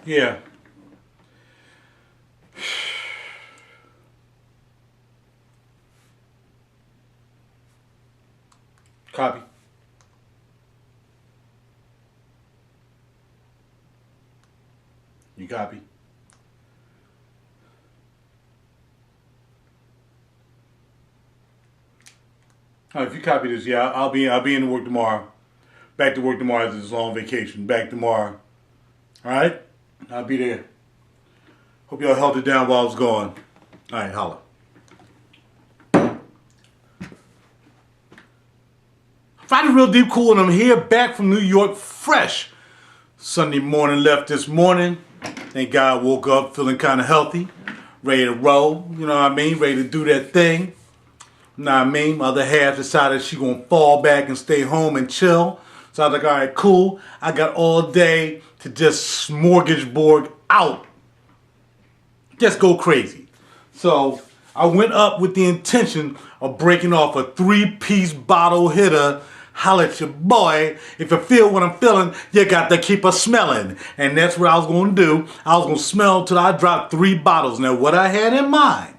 Yeah. Copy. You copy? All right, if you copy this, yeah, I'll be in work tomorrow. Back to work tomorrow after this long vacation. Back tomorrow. All right? I'll be there. Hope y'all held it down while I was gone. All right, holla. Friday Real Deep Cool, and I'm here back from New York fresh. Sunday morning, left this morning. Thank God woke up feeling kind of healthy. Ready to roll, you know what I mean? Ready to do that thing. You know what I mean? My other half decided she gonna fall back and stay home and chill. So I was like, all right, cool. I got all day to just smorgasbord out. Just go crazy. So I went up with the intention of breaking off a 3-piece bottle hitter. Holla at your boy. If you feel what I'm feeling, you got to keep a smelling. And that's what I was going to do. I was going to smell till I dropped 3 bottles. Now, what I had in mind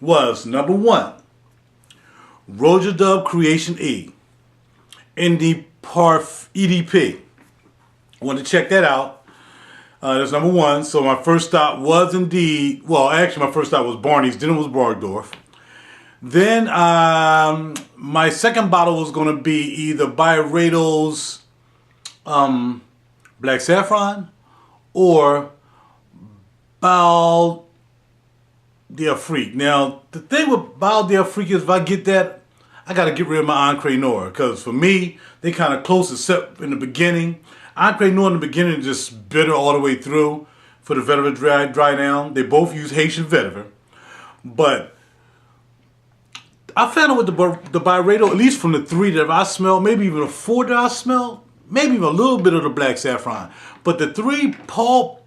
was, number 1, Roja Dove Creation E in the EDP. I wanted to check that out. That's number 1. So my first stop was indeed, well, actually my first stop was Barneys. Then it was Bergdorf. Then my second bottle was going to be either Byredo's Black Saffron or Bal d'Afrique. Now, the thing with Bal d'Afrique is if I get that, I got to get rid of my Intriqued Noir. Because for me, they kind of close except in the beginning. Intriqued Noir in the beginning is just bitter all the way through for the vetiver dry down. They both use Haitian vetiver. But I found out with the Byredo, at least from the 3 that I smelled, maybe even the 4 that I smelled, maybe even a little bit of the Black Saffron. But the 3, Pulp,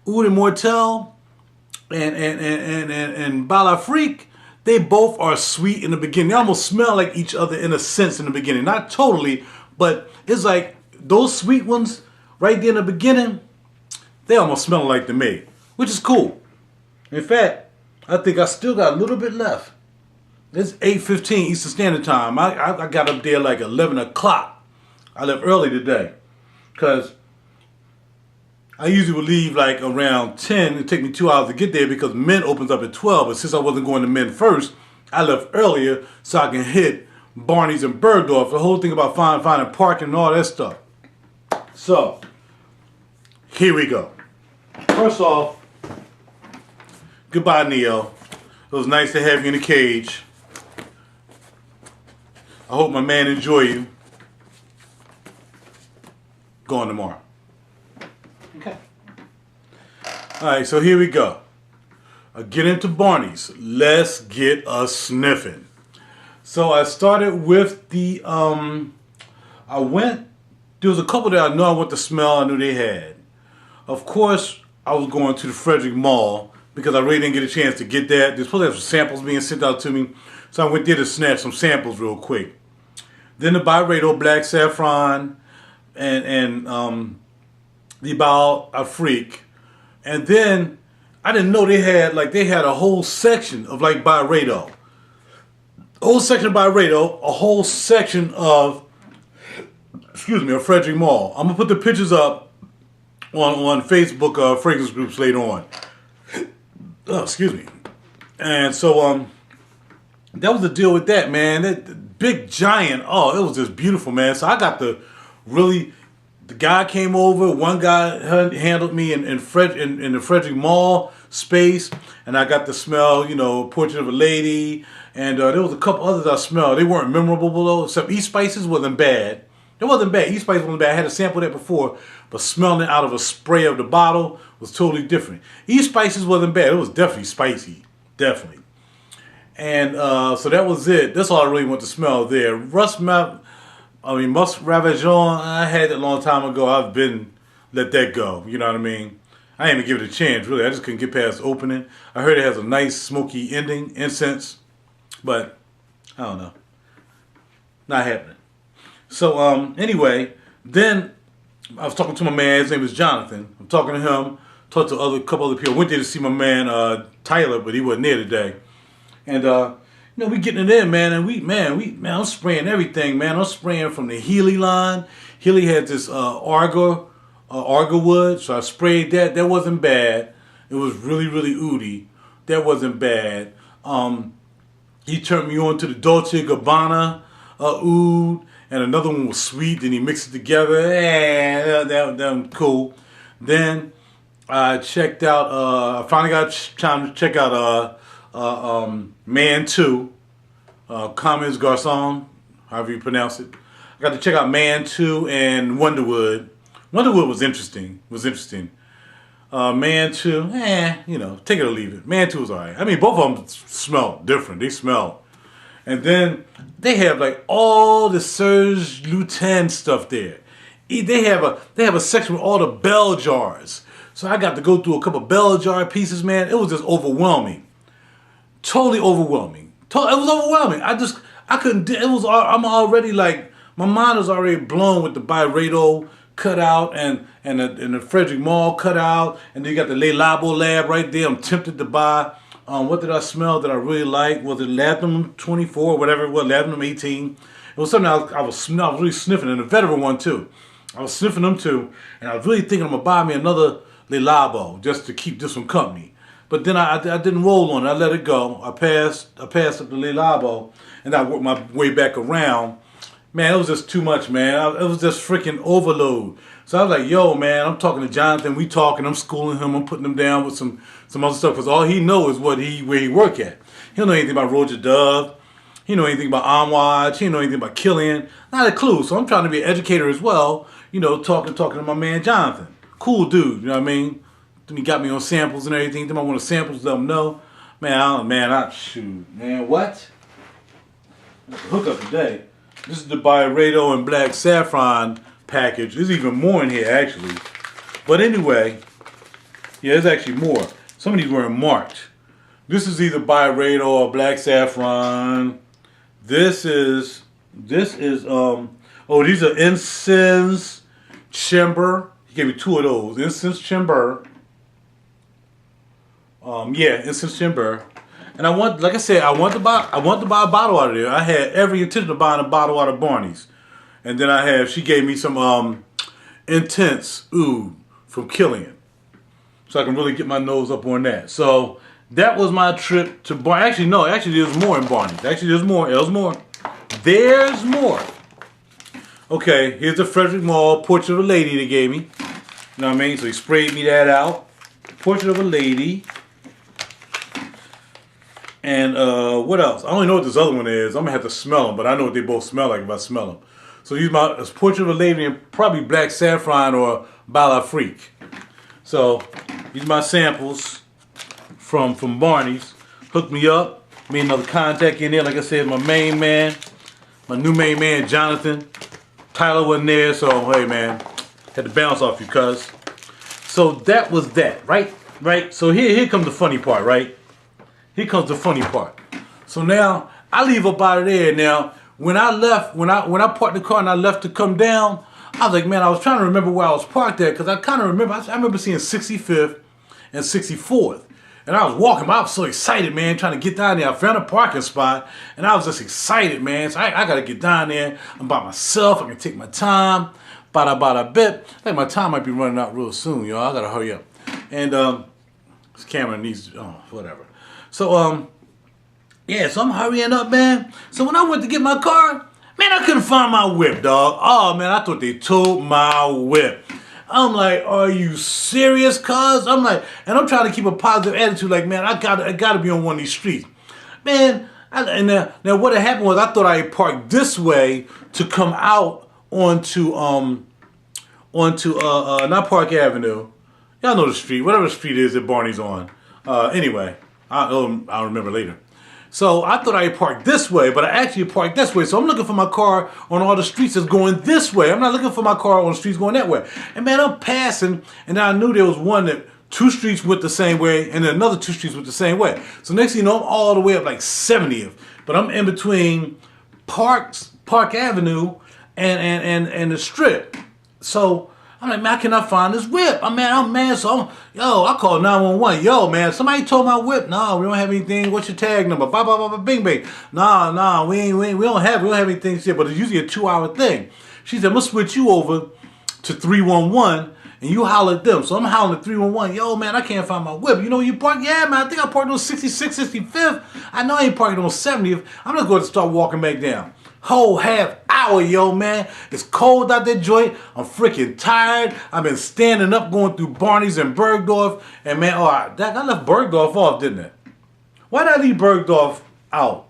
Oud Immortel, and Bal d'Afrique, they both are sweet in the beginning. They almost smell like each other in a sense in the beginning. Not totally, but it's like those sweet ones right there in the beginning, they almost smell like to me, which is cool. In fact, I think I still got a little bit left. It's 8:15 Eastern Standard Time. I got up there like 11 o'clock. I left early today because I usually would leave like around 10. It'd take me 2 hours to get there because Men opens up at 12. But since I wasn't going to Men first, I left earlier so I can hit Barneys and Bergdorf. The whole thing about finding parking and all that stuff. So, here we go. First off, goodbye, Neo. It was nice to have you in the cage. I hope my man enjoy you. Going tomorrow. Okay. Alright, so here we go. I get into Barneys. Let's get a sniffing. So I started with the, there was a couple that I know I want to smell, I knew they had. Of course, I was going to the Frederick Mall because I really didn't get a chance to get that. There's supposed to have some samples being sent out to me. So I went there to snatch some samples real quick. Then the Byredo Black Saffron and the Bal d'Afrique. And then I didn't know they had a whole section of like Byredo. A whole section of Byredo, a whole section of Frederick Mall. I'm gonna put the pictures up on Facebook fragrance groups later on. Oh, excuse me. And so that was the deal with that, man. That big giant, oh, it was just beautiful, man. So I got the guy came over, one guy handled me in the Frederick Mall space, and I got to smell, Portrait of a Lady, and there was a couple others I smelled. They weren't memorable though, except East Spices wasn't bad. It wasn't bad. East Spices wasn't bad. I had a sample that before, but smelling it out of a spray of the bottle was totally different. East Spices wasn't bad. It was definitely spicy. Definitely. And so that was it. That's all I really want to smell there. Musk Ravageon, I had it a long time ago. I've been let that go. You know what I mean? I didn't even give it a chance, really. I just couldn't get past opening. I heard it has a nice smoky ending, incense, but I don't know. Not happening. So anyway, then I was talking to my man. His name is Jonathan. I'm talking to him. Talked to a couple other people. Went there to see my man Tyler, but he wasn't there today. And we getting it in, man. And I'm spraying everything, man. I'm spraying from the Healy line. Healy had this Arga wood, so I sprayed that. That wasn't bad. It was really, really oody. That wasn't bad. He turned me on to the Dolce & Gabbana oud, and another one was sweet. Then he mixed it together. That was cool. Then I checked out. I finally got time to check out Man 2, Commons Garçon, however you pronounce it. I got to check out Man 2 and Wonderwood. Wonderwood was interesting. Man 2, take it or leave it. Man 2 was alright. I mean, both of them smell different. They smell. And then they have like all the Serge Lutens stuff there. They have a section with all the bell jars. So I got to go through a couple bell jar pieces, man. It was just overwhelming. Totally overwhelming. It was overwhelming. I couldn't. I'm already like, my mind was already blown with the Byredo cut out and the Frederick Mall cut out, and then you got the Le Labo Lab right there. I'm tempted to buy. What did I smell that I really liked? Was it Labdanum 24 or whatever it was, Labdanum 18? It was something I was really sniffing, and the veteran one too. I was sniffing them too, and I was really thinking I'm gonna buy me another Le Labo just to keep this one company. But then I didn't roll on it. I let it go. I passed up the Le Labo, and I worked my way back around. Man, it was just too much, man. It was just freaking overload. So I was like, yo, man, I'm talking to Jonathan. We talking. I'm schooling him. I'm putting him down with some other stuff. Because all he knows is where he work at. He don't know anything about Roja Dove. He don't know anything about Amwaj. He don't know anything about Killian. Not a clue. So I'm trying to be an educator as well. Talking to my man Jonathan. Cool dude, you know what I mean? Then he got me on samples and everything. Then I want to samples, let him know. Shoot, man, what? Hook up today. This is the Byredo and Black Saffron package. There's even more in here, actually. But anyway, yeah, there's actually more. Some of these were in March. This is either Byredo or Black Saffron. These are Incense Chamber. He gave me two of those. Incense Chamber. Incense Chamber. And I want to buy a bottle out of there. I had every intention of buying a bottle out of Barneys. And then she gave me some Intense oud from Killian. So I can really get my nose up on that. So that was my trip to Barneys. Actually there's more in Barneys. There's more. Okay, here's the Frederick Mall Portrait of a Lady they gave me. You know what I mean? So he sprayed me that out. Portrait of a Lady. And what else? I don't know what this other one is. I'm going to have to smell them, but I know what they both smell like if I smell them. So use my Portrait of a Lady and probably Black Saffron or Balafrique. So these my samples from Barneys. Hooked me up. Made another contact in there. Like I said, my main man, my new main man, Jonathan. Tyler wasn't there, so hey man, had to bounce off you, cuz. So that was that, right? So here comes the funny part, right? Here comes the funny part. So now I leave up out of there. Now when I left, when I parked the car and I left to come down, I was like, man, I was trying to remember where I was parked at, because I kind of remember. I remember seeing 65th and 64th, and I was walking. I was so excited, man, trying to get down there. I found a parking spot, and I was just excited, man. So I got to get down there. I'm by myself. I can take my time. Bada bit. I think my time might be running out real soon, y'all. I got to hurry up. And this camera needs whatever. So so I'm hurrying up, man. So when I went to get my car, man, I couldn't find my whip, dog. Oh man, I thought they towed my whip. I'm like, are you serious, cuz? I'm like, and I'm trying to keep a positive attitude, like, man, I gotta be on one of these streets. Man, now what had happened was I thought I had parked this way to come out onto not Park Avenue. Y'all know the street, whatever the street is that Barney's on. Anyway, I'll remember later. So I thought I parked this way, but I actually parked this way. So I'm looking for my car on all the streets that's going this way. I'm not looking for my car on the streets going that way. And man, I'm passing, and I knew there was one that 2 streets went the same way, and then another 2 streets went the same way. So next thing you know, I'm all the way up like 70th. But I'm in between Park Avenue and the Strip. So I'm like, man, I cannot find this whip. I'm mad. So, yo, I called 911. Yo, man, somebody told my whip. No, we don't have anything. What's your tag number? Blah, blah, blah, blah, bing, bing. No, we don't have anything here, but it's usually a 2-hour thing. She said, I'm going to switch you over to 311 and you holler at them. So I'm hollering at 311. Yo, man, I can't find my whip. You know where you park? Yeah, man, I think I parked on 66th, 65th. I know I ain't parking on 70th. I'm just going to start walking back down. Whole half hour, yo, man. It's cold out that joint. I'm freaking tired. I've been standing up going through Barneys and Bergdorf. And, man, I left Bergdorf off, didn't I? Why did I leave Bergdorf out?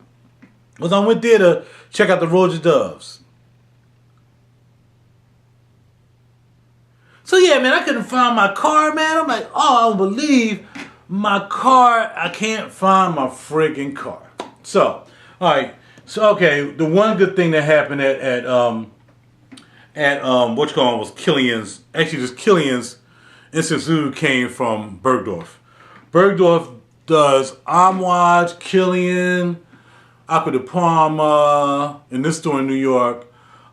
Because I went there to check out the Roja Doves. So, yeah, man, I couldn't find my car, man. I'm like, oh, I don't believe my car. I can't find my freaking car. So, all right. So, okay, the one good thing that happened at was Killian's. Actually, just Killian's Instant came from Bergdorf. Bergdorf does Amouage, Killian, Acqua di Parma, in this store in New York.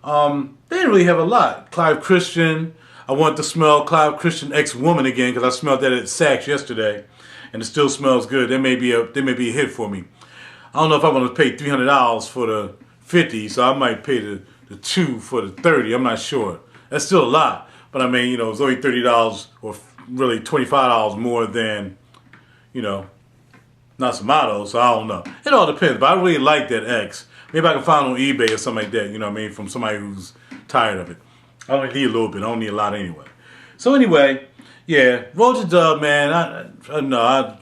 They didn't really have a lot. Clive Christian. I wanted to smell Clive Christian Ex-Woman again because I smelled that at Saks yesterday, and it still smells good. That may be a hit for me. I don't know if I want to pay $300 for the 50, so I might pay the 2 for the 30. I'm not sure. That's still a lot, but I mean, it's only $30 or really $25 more than, Nasomato, so I don't know. It all depends, but I really like that X. Maybe I can find it on eBay or something like that, you know what I mean, from somebody who's tired of it. I only need a little bit. I don't need a lot anyway. So anyway, yeah, Roja Dove, man,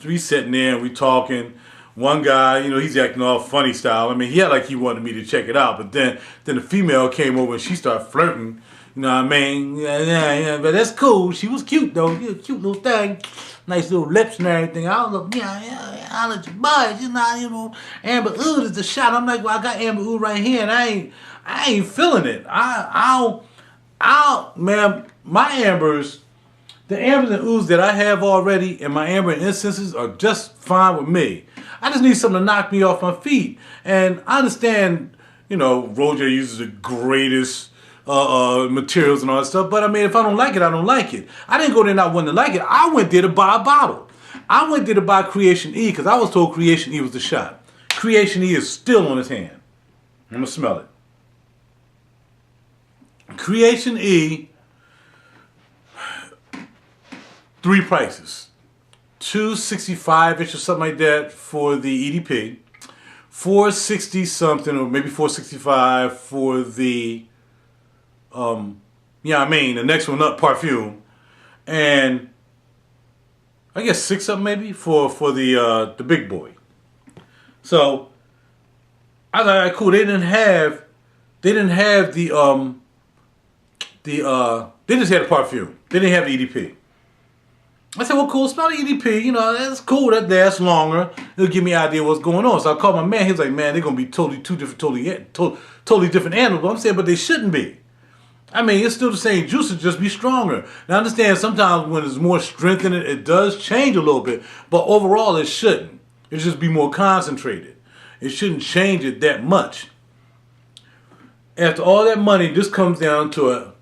we sitting there and we talking. One guy, he's acting all funny style. I mean, he wanted me to check it out, but then the female came over and she started flirting. You know what I mean? Yeah, but that's cool. She was cute though. She was a cute little thing, nice little lips and everything. I was like, I'll let you buy it. Amber Oud is the shot. I'm like, well, I got Amber Oud right here, and I ain't feeling it. Man, my ambers. The ambers and ouds that I have already and my amber and incenses are just fine with me. I just need something to knock me off my feet. And I understand, Roja uses the greatest materials and all that stuff. But I mean, if I don't like it, I don't like it. I didn't go there not wanting to like it. I went there to buy a bottle. I went there to buy Creation E because I was told Creation E was the shot. Creation E is still on his hand. I'm going to smell it. Creation E, 3 prices. $265-ish or something like that for the EDP. $460 something, or maybe $465 for the the next one up, parfum. And I guess $6 something maybe for the big boy. So I was like, all right, cool. They didn't have the they just had a parfum. They didn't have the EDP. I said, well, cool, smell the EDP. That's cool. That lasts longer. It'll give me an idea what's going on. So I called my man. He was like, man, they're going to be totally different animals. I'm saying, but they shouldn't be. I mean, it's still the same juice. It'll just be stronger. Now, I understand sometimes when there's more strength in it, it does change a little bit. But overall, it shouldn't. It should just be more concentrated. It shouldn't change it that much. After all that money, this comes down to a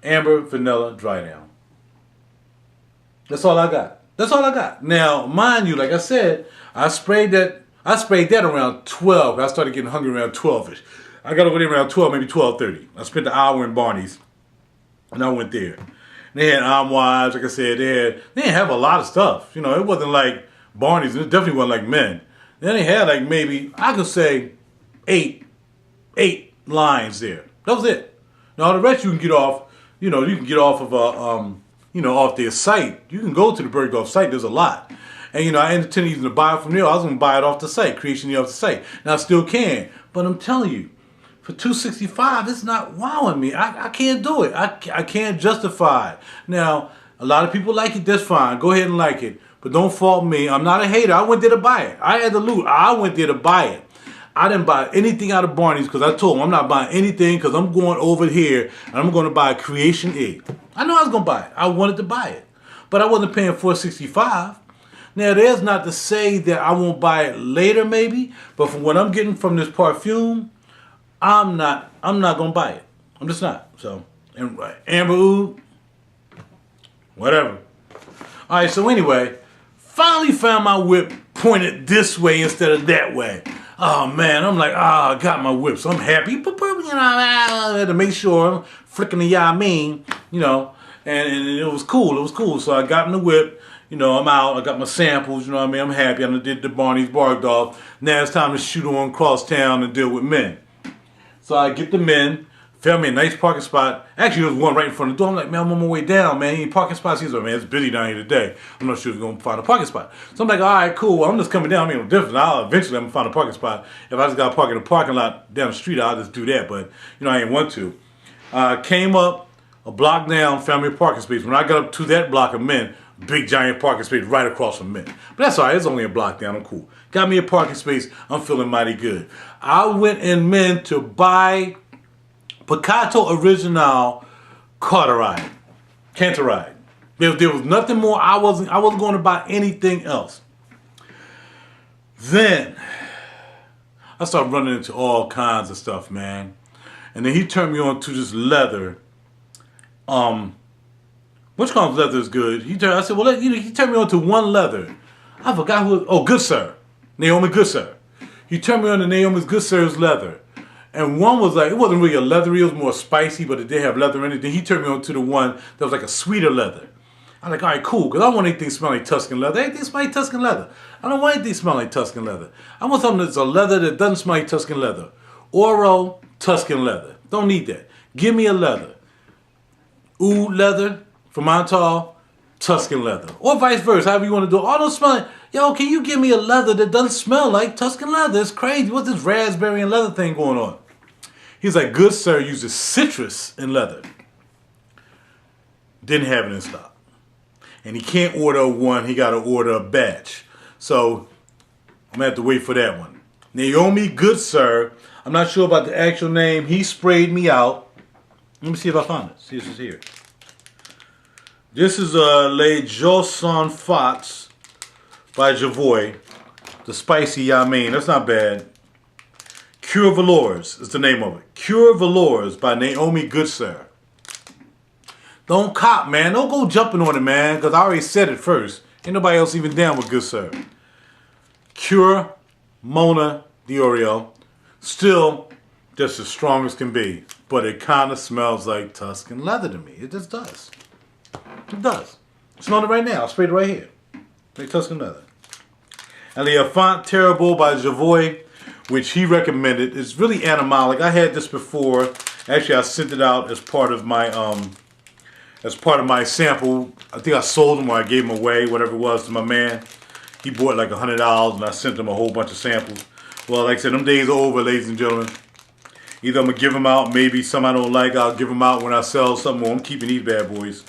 amber vanilla dry down. That's all I got. That's all I got. Now, mind you, like I said, I sprayed that around 12. I started getting hungry around 12-ish. I got over there around 12, maybe 12:30. I spent the hour in Barneys, and I went there. And they had Amouage, like I said, they didn't have a lot of stuff. It wasn't like Barneys. It definitely wasn't like men. Then they had like maybe, I could say, eight lines there. That was it. Now the rest you can get off, you can get off of off their site. You can go to the Bergdorf site. There's a lot. And, I intended even to buy it from there. I was going to buy it off the site, Creation off the site. Now, I still can. But I'm telling you, for $265, it's not wowing me. I can't do it. I can't justify it. Now, a lot of people like it. That's fine. Go ahead and like it. But don't fault me. I'm not a hater. I went there to buy it. I had the loot. I went there to buy it. I didn't buy anything out of Barneys because I told them I'm not buying anything because I'm going over here and I'm going to buy Creation E. I know I was going to buy it. I wanted to buy it. But I wasn't paying $465. Now, there's not to say that I won't buy it later maybe, but from what I'm getting from this parfum, I'm not going to buy it. I'm just not. So, And amber oud, whatever. All right, so anyway, finally found my whip pointed this way instead of that way. Oh man, I'm like, I got my whip, so I'm happy. You know, I had to make sure I'm flicking the yamin, you know, and it was cool. It was cool. So I got in the whip. You know, I'm out. I got my samples. You know what I mean? I'm happy. I did the Barneys, Bergdorf. Now it's time to shoot on across town and deal with men. So I get the men. Found me a nice parking spot. Actually, there was one right in front of the door. I'm like, man, I'm on my way down, man. Any parking spots? He's like, man, it's busy down here today. I'm not sure if we're going to find a parking spot. So I'm like, all right, cool. Well, I'm just coming down. I mean, no difference. Eventually, I'm going to find a parking spot. If I just got to park in the parking lot down the street, I'll just do that. But, you know, I ain't want to. Came up a block down, found me a parking space. When I got up to that block of men, big giant parking space right across from men. But that's all right. It's only a block down. I'm cool. Got me a parking space. I'm feeling mighty good. I went in men to buy Peccato Originale Cantaride. There was nothing more. I wasn't going to buy anything else. Then I started running into all kinds of stuff, man. And then he turned me on to this leather. Which kind of leather is good? I said, well, he turned me on to one leather. I forgot who. Oh, Goodsir. Naomi Goodsir. He turned me on to Naomi Goodsir's leather. And one was like, it wasn't really a leathery, it was more spicy, but it did have leather in it. Then he turned me on to the one that was like a sweeter leather. I'm like, all right, cool, because I don't want anything smelling like Tuscan leather. Anything smell like Tuscan leather. I don't want anything smelling like Tuscan leather. I want something that's a leather that doesn't smell like Tuscan leather. Oro, Tuscan leather. Don't need that. Give me a leather. Oud leather from Montal, Tuscan leather. Or vice versa, however you want to do it. All those smelling, yo, can you give me a leather that doesn't smell like Tuscan leather? It's crazy. What's this raspberry and leather thing going on? He's like, Goodsir uses citrus in leather. Didn't have it in stock. And he can't order one, he got to order a batch. So I'm going to have to wait for that one. Naomi Goodsir, I'm not sure about the actual name. He sprayed me out. Let me see if I found it. See if it's here. This is Les Jos Sans Fox by Javoy. The spicy yamin. That's not bad. Cuir Velours is the name of it. Cuir Velours by Naomi Goodsir. Don't cop, man. Don't go jumping on it, man, because I already said it first. Ain't nobody else even down with Goodsir. Cuir Mona D'Orio. Still just as strong as can be. But it kind of smells like Tuscan leather to me. It just does. It does. Smell it right now. I'll spray it right here. Like Tuscan leather. And the Enfant Terrible by Javoy, which he recommended. It's really animalic. I had this before. Actually, I sent it out as part of my sample. I think I sold them or I gave them away, whatever it was, to my man. He bought like $100 and I sent him a whole bunch of samples. Well, like I said, them days are over, ladies and gentlemen. Either I'm going to give them out, maybe some I don't like, I'll give them out when I sell something more. I'm keeping these bad boys.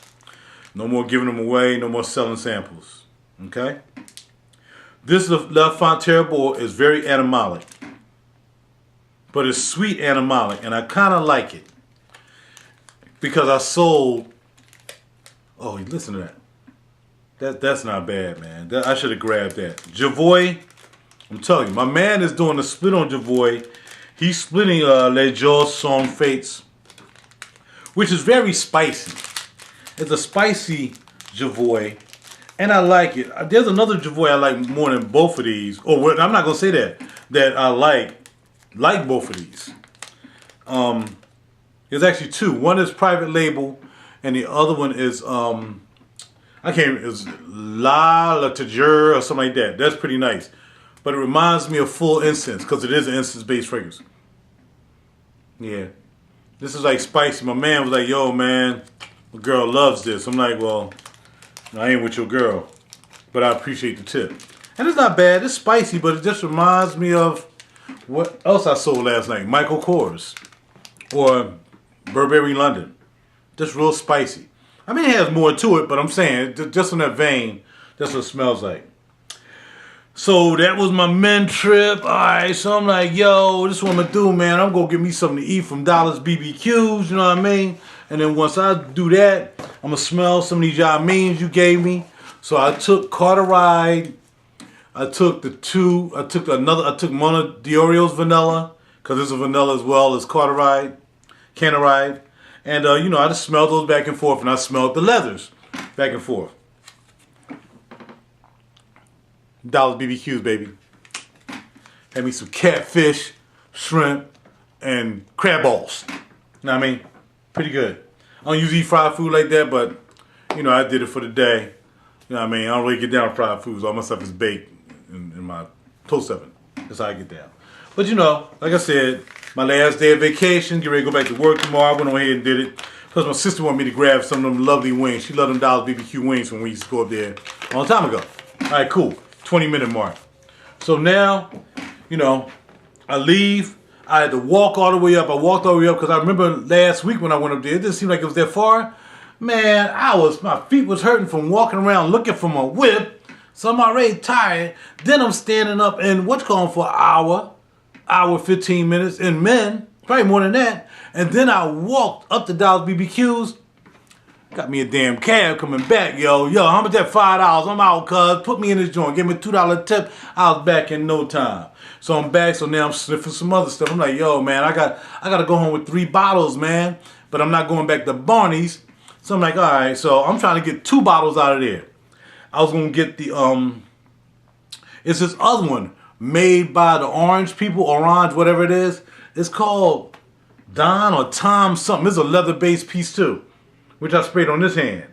No more giving them away, no more selling samples. Okay? This L'Enfant Terrible is very animalic. But it's sweet animalic, and I kind of like it. Because I sold... Oh, listen to that. That's not bad, man. I should have grabbed that. Javoy, I'm telling you, my man is doing a split on Javoy. He's splitting Les Jos Sans Fates, which is very spicy. It's a spicy Javoy, and I like it. There's another Javoy I like more than both of these. Oh, I'm not going to say that I like both of these. There's actually two. One is private label, and the other one is, is La Tajur or something like that. That's pretty nice. But it reminds me of Full Incense, because it is an incense-based fragrance. Yeah. This is like spicy. My man was like, yo, man, my girl loves this. I'm like, well, I ain't with your girl, but I appreciate the tip. And it's not bad. It's spicy, but it just reminds me of what else I sold last night. Michael Kors or Burberry London. Just real spicy. I mean, it has more to it, but I'm saying, just in that vein, that's what it smells like. So that was my men trip. Alright, so I'm like, yo, this is what I'm going to do, man. I'm going to get me something to eat from Dollar's BBQs, you know what I mean? And then once I do that, I'm going to smell some of these yamins you gave me. So I took Carteride. I took Mona D'Orio's vanilla, because there's a vanilla as well as Cantaride. And, you know, I just smelled those back and forth, and I smelled the leathers back and forth. Dollar BBQs, baby. Had me some catfish, shrimp, and crab balls. You know what I mean? Pretty good. I don't usually eat fried food like that, but, you know, I did it for the day. You know what I mean? I don't really get down on fried foods. All my stuff is baked in my toast oven. That's how I get down. But, you know, like I said, my last day of vacation, get ready to go back to work tomorrow. I went on ahead and did it. Plus, my sister wanted me to grab some of them lovely wings. She loved them Dollar BBQ wings when we used to go up there a long time ago. All right, cool. 20-minute mark. So now, you know, I leave. I had to walk all the way up. I walked all the way up because I remember last week when I went up there, it didn't seem like it was that far. Man, my feet was hurting from walking around looking for my whip. So I'm already tired. Then I'm standing up and what's going for an hour 15 minutes, and men, probably more than that. And then I walked up to Dollar's BBQs, got me a damn cab coming back, yo, how much that $5? I'm out, cuz, put me in this joint, give me a $2 tip, I was back in no time. So I'm back, so now I'm sniffing some other stuff. I'm like, yo, man, I gotta go home with 3 bottles, man, but I'm not going back to Barneys. So I'm like, all right, so I'm trying to get 2 bottles out of there. I was gonna get the, it's this other one, made by the orange people, orange, whatever it is. It's called Don or Tom something. It's a leather-based piece too, which I sprayed on this hand.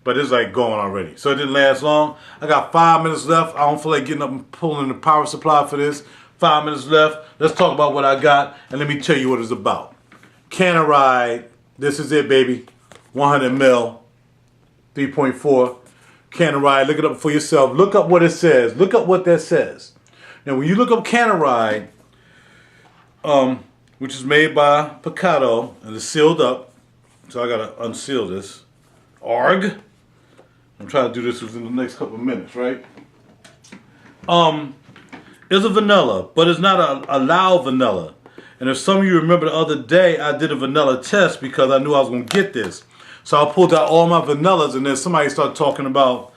But it's like gone already. So it didn't last long. I got 5 minutes left. I don't feel like getting up and pulling the power supply for this. 5 minutes left. Let's talk about what I got, and let me tell you what it's about. Cantaride. This is it, baby. 100 ml. 3.4. Cantaride. Look it up for yourself. Look up what it says. Look up what that says. Now, when you look up Cantaride, which is made by Peccato, and it's sealed up, so I gotta unseal this. Arg. I'm trying to do this within the next couple of minutes, right? It's a vanilla, but it's not a loud vanilla. And if some of you remember the other day, I did a vanilla test because I knew I was gonna get this. So I pulled out all my vanillas, and then somebody started talking about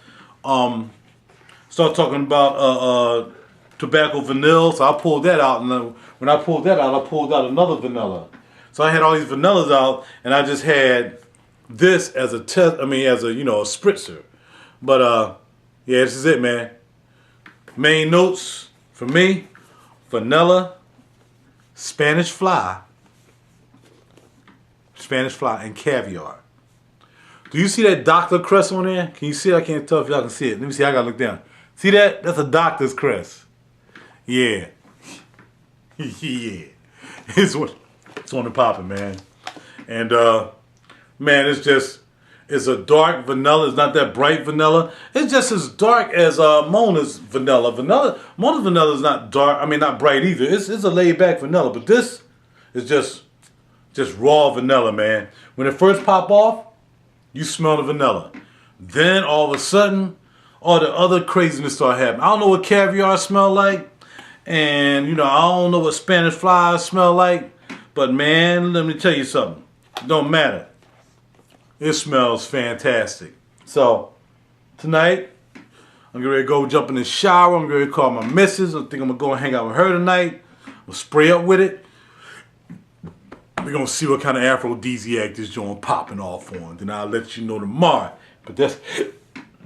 tobacco vanilla. So I pulled that out, and then when I pulled that out, I pulled out another vanilla. So I had all these vanillas out, and I just had this as a test. I mean, as a, you know, a spritzer. But yeah, this is it, man. Main notes for me: vanilla, Spanish fly, and caviar. Do you see that doctor crest on there? Can you see it? I can't tell if y'all can see it. Let me see. I gotta look down. See that? That's a doctor's crest. Yeah. Yeah. It's on the popping, man. And man, it's a dark vanilla. It's not that bright vanilla. It's just as dark as Mona's vanilla. Mona's vanilla is not dark. I mean, not bright either. It's a laid back vanilla, but this is just raw vanilla, man. When it first pop off, you smell the vanilla. Then all of a sudden, all the other craziness start happening. I don't know what caviar smell like, and you know, I don't know what Spanish flies smell like, but man, let me tell you something. It don't matter. It smells fantastic. So tonight, I'm getting ready to go jump in the shower. I'm ready to call my missus. I think I'm gonna go and hang out with her tonight. We'll spray up with it. We're gonna see what kind of aphrodisiac this joint popping off on. Then I'll let you know tomorrow. But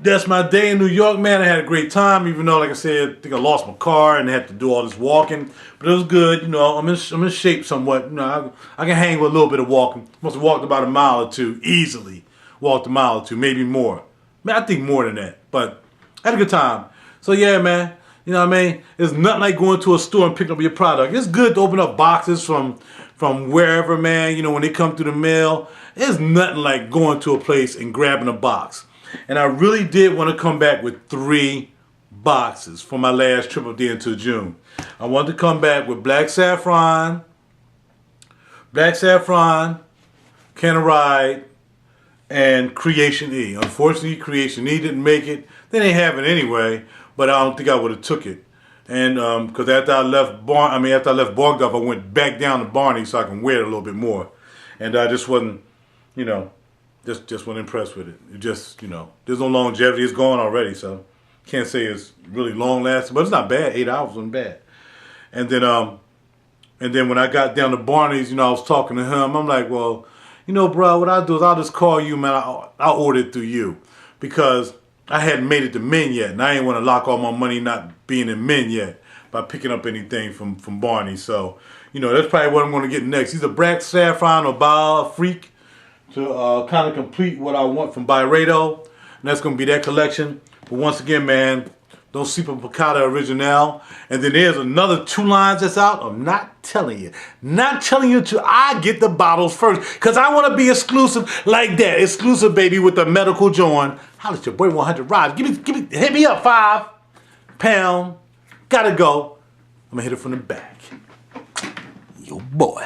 that's my day in New York, man. I had a great time, even though, like I said, I think I lost my car and had to do all this walking. But it was good, you know. I'm in shape somewhat. You know, I can hang with a little bit of walking. Must have walked about a mile or two easily. Walked a mile or two, maybe more. Man, I think more than that. But I had a good time. So yeah, man. You know what I mean? It's nothing like going to a store and picking up your product. It's good to open up boxes from wherever, man. You know, when they come through the mail. It's nothing like going to a place and grabbing a box. And I really did want to come back with 3 boxes for my last trip up there until June. I wanted to come back with Black Saffron, Cantaride, and Creation E. Unfortunately, Creation E didn't make it. They didn't have it anyway, but I don't think I would have took it. And because after I left Bergdorf, I went back down to Barneys so I can wear it a little bit more. And I just wasn't, you know, just wasn't impressed with it. It just, you know, there's no longevity. It's gone already, so can't say it's really long lasting, but it's not bad. 8 hours wasn't bad. And then when I got down to Barneys, you know, I was talking to him. I'm like, well, You know, bro, what I'll do is I'll just call you, man. I'll order it through you. Because I hadn't made it to men yet. And I ain't want to lock all my money not being in men yet by picking up anything from Barneys. So, you know, that's probably what I'm going to get next. Either Black Saffron or Bile Freak to kind of complete what I want from Byredo. And that's going to be that collection. But once again, man, don't sleep on Peccato Originale. And then there's another 2 lines that's out. I'm not telling you. Not telling you till I get the bottles first. Because I want to be exclusive like that. Exclusive, baby, with the medical joint. Holla at your boy 100 Rods. Hit me up, £5. Gotta go. I'm going to hit it from the back. Yo, boy.